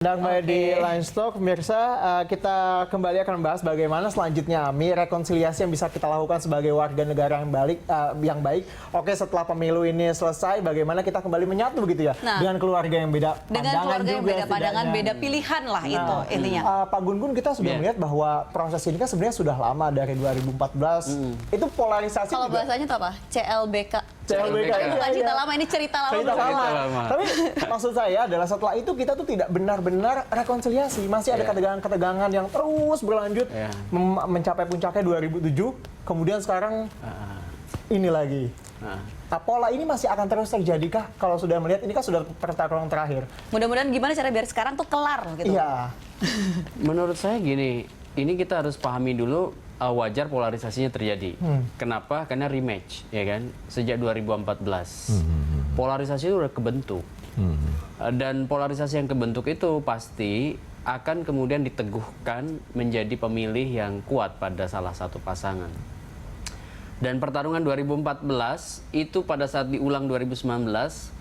Dan kembali di Linestalk, pemirsa, kita kembali akan membahas bagaimana selanjutnya rekonsiliasi yang bisa kita lakukan sebagai warga negara yang baik. Oke, setelah pemilu ini selesai, bagaimana kita kembali menyatu begitu ya, dengan keluarga yang beda pandangan, dengan keluarga yang beda pandangan, beda pilihan lah itu intinya. Pak Gun-Gun, kita sudah melihat bahwa proses ini kan sebenarnya sudah lama dari 2014. Itu polarisasi. Kalau bahasanya itu apa? CLBK. CLBK Itu bukan cerita lama, ini cerita lama. Tapi maksud saya adalah setelah itu kita tuh tidak benar-benar rekonsiliasi. Masih ada ketegangan-ketegangan yang terus berlanjut mencapai puncaknya 2007. Kemudian sekarang ini lagi. Pola ini masih akan terus terjadikah kalau sudah melihat ini kan sudah pertarungan terakhir? Mudah-mudahan gimana cara biar sekarang tuh kelar gitu. Iya. Menurut saya gini, ini kita harus pahami dulu wajar polarisasinya terjadi. Kenapa? Karena rematch, ya kan? Sejak 2014. Polarisasi itu udah kebentuk. Dan polarisasi yang kebentuk itu pasti akan kemudian diteguhkan menjadi pemilih yang kuat pada salah satu pasangan. Dan pertarungan 2014 itu pada saat diulang 2019,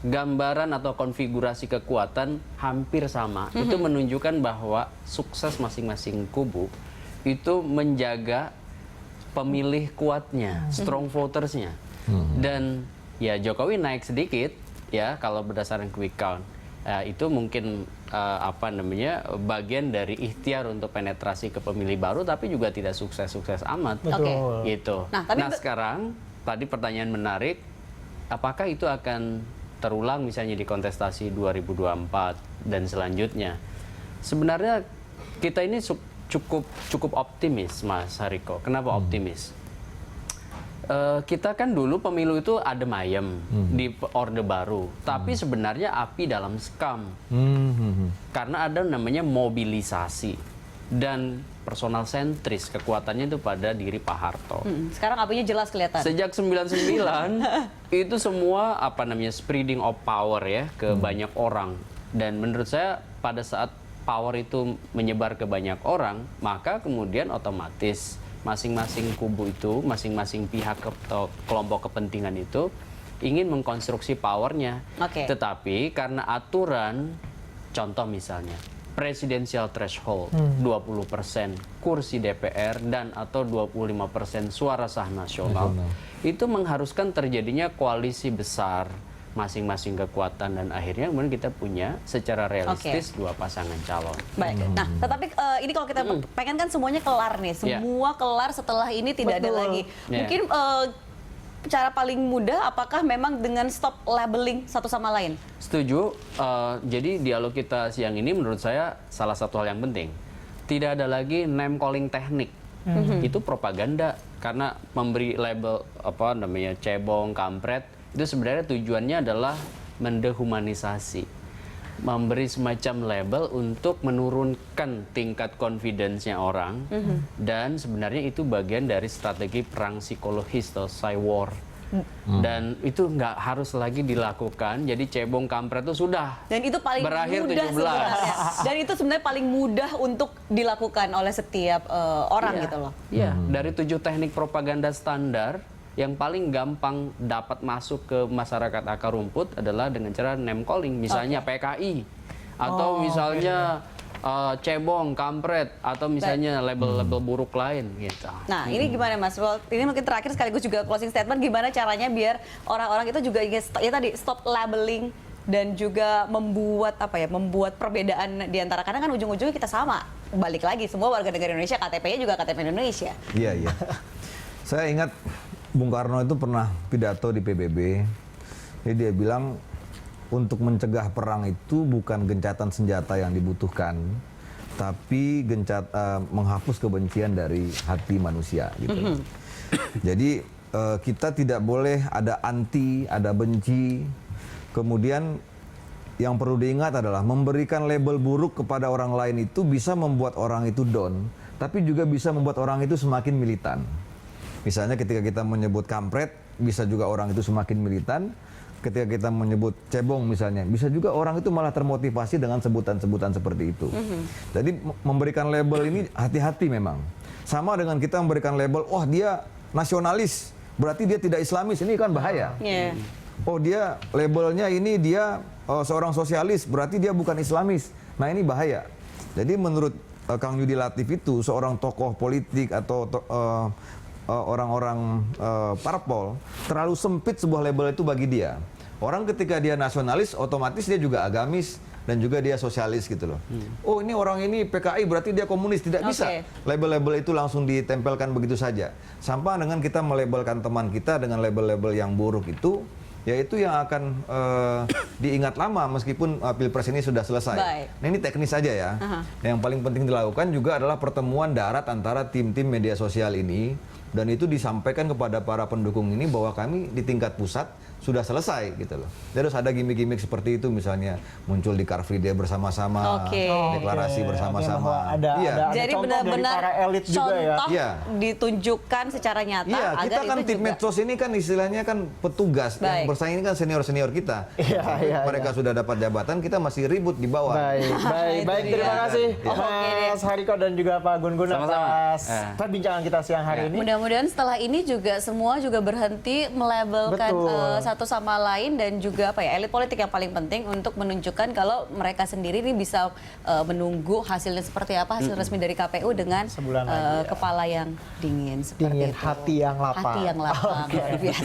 gambaran atau konfigurasi kekuatan hampir sama. Itu menunjukkan bahwa sukses masing-masing kubu itu menjaga pemilih kuatnya, strong votersnya. Dan ya Jokowi naik sedikit ya kalau berdasarkan quick count. Itu mungkin bagian dari ikhtiar untuk penetrasi ke pemilih baru, tapi juga tidak sukses-sukses amat. Gitu. Nah sekarang tadi pertanyaan menarik, apakah itu akan terulang misalnya di kontestasi 2024 dan selanjutnya? Sebenarnya kita ini cukup optimis, Mas Hariko. Kenapa optimis? Kita kan dulu pemilu itu adem ayem di Orde Baru, tapi sebenarnya api dalam sekam. Karena ada namanya mobilisasi dan personal sentris, kekuatannya itu pada diri Pak Harto. Sekarang apinya jelas kelihatan. Sejak 99 itu semua spreading of power ya ke banyak orang. Dan menurut saya pada saat power itu menyebar ke banyak orang, maka kemudian otomatis masing-masing kubu itu, masing-masing pihak atau kelompok kepentingan itu ingin mengkonstruksi powernya. Tetapi karena aturan, contoh misalnya presidensial threshold 20% kursi DPR dan atau 25% suara sah nasional, itu mengharuskan terjadinya koalisi besar masing-masing kekuatan, dan akhirnya kemudian kita punya secara realistis dua pasangan calon. Baik. Nah, tetapi ini kalau kita pengen kan semuanya kelar nih, semua kelar setelah ini tidak ada lagi. Mungkin cara paling mudah apakah memang dengan stop labeling satu sama lain? Setuju. Jadi dialog kita siang ini menurut saya salah satu hal yang penting. Tidak ada lagi name calling teknik. Itu propaganda, karena memberi label cebong, kampret, itu sebenarnya tujuannya adalah mendehumanisasi, memberi semacam label untuk menurunkan tingkat confidence-nya orang, dan sebenarnya itu bagian dari strategi perang psikologis atau psywar. Dan itu nggak harus lagi dilakukan, jadi cebong kampret itu sudah dan itu paling berakhir mudah 17. Sebenarnya. Dan itu sebenarnya paling mudah untuk dilakukan oleh setiap orang gitu loh. Iya, dari 7 teknik propaganda standar, yang paling gampang dapat masuk ke masyarakat akar rumput adalah dengan cara name calling, misalnya PKI, atau misalnya cebong, kampret, atau misalnya label-label buruk lain gitu. Nah, ini gimana Mas? Ini mungkin terakhir sekaligus juga closing statement, gimana caranya biar orang-orang itu juga tadi stop labeling dan juga membuat membuat perbedaan di antara, karena kan ujung-ujungnya kita sama. Balik lagi semua warga negara Indonesia, KTP-nya juga KTP Indonesia. Iya. Saya ingat Bung Karno itu pernah pidato di PBB, jadi dia bilang untuk mencegah perang itu bukan gencatan senjata yang dibutuhkan, tapi menghapus kebencian dari hati manusia. Gitu. Jadi kita tidak boleh ada anti, ada benci. Kemudian yang perlu diingat adalah memberikan label buruk kepada orang lain itu bisa membuat orang itu down, tapi juga bisa membuat orang itu semakin militan. Misalnya ketika kita menyebut kampret, bisa juga orang itu semakin militan. Ketika kita menyebut cebong misalnya, bisa juga orang itu malah termotivasi dengan sebutan-sebutan seperti itu. Jadi memberikan label ini hati-hati memang. Sama dengan kita memberikan label, oh dia nasionalis, berarti dia tidak Islamis, ini kan bahaya. Oh dia labelnya ini dia seorang sosialis, berarti dia bukan Islamis. Nah ini bahaya. Jadi menurut Kang Yudi Latif itu seorang tokoh politik atau orang-orang parpol terlalu sempit sebuah label itu bagi dia. Orang ketika dia nasionalis otomatis dia juga agamis dan juga dia sosialis gitu loh. Oh ini orang ini PKI berarti dia komunis, tidak bisa. Label-label itu langsung ditempelkan begitu saja. Sampah dengan kita melabelkan teman kita dengan label-label yang buruk itu, yaitu yang akan diingat lama meskipun Pilpres ini sudah selesai. Nah ini teknis saja ya. Yang paling penting dilakukan juga adalah pertemuan darat antara tim-tim media sosial ini, dan itu disampaikan kepada para pendukung ini bahwa kami di tingkat pusat sudah selesai gitu loh. Terus ada gimmick-gimmick seperti itu, misalnya muncul di Car Free Day bersama-sama, deklarasi bersama-sama. Jadi benar-benar para elit juga ya. Contoh ditunjukkan secara nyata. Iya, kita agar kan itu tim juga medsos ini kan istilahnya kan petugas yang bersaing ini kan senior-senior kita. Mereka sudah dapat jabatan, kita masih ribut di bawah. Baik, terima kasih Mas Hariko dan juga Pak Gun-Gun atas perbincangan kita siang hari ini. Mudah-mudahan setelah ini juga semua juga berhenti melabelkan satu sama lain, dan juga elit politik yang paling penting untuk menunjukkan kalau mereka sendiri ini bisa menunggu hasilnya seperti apa, hasil resmi dari KPU dengan Sebulan lagi, kepala yang dingin seperti itu. Hati yang lapang. Hati yang lapang, luar biasa.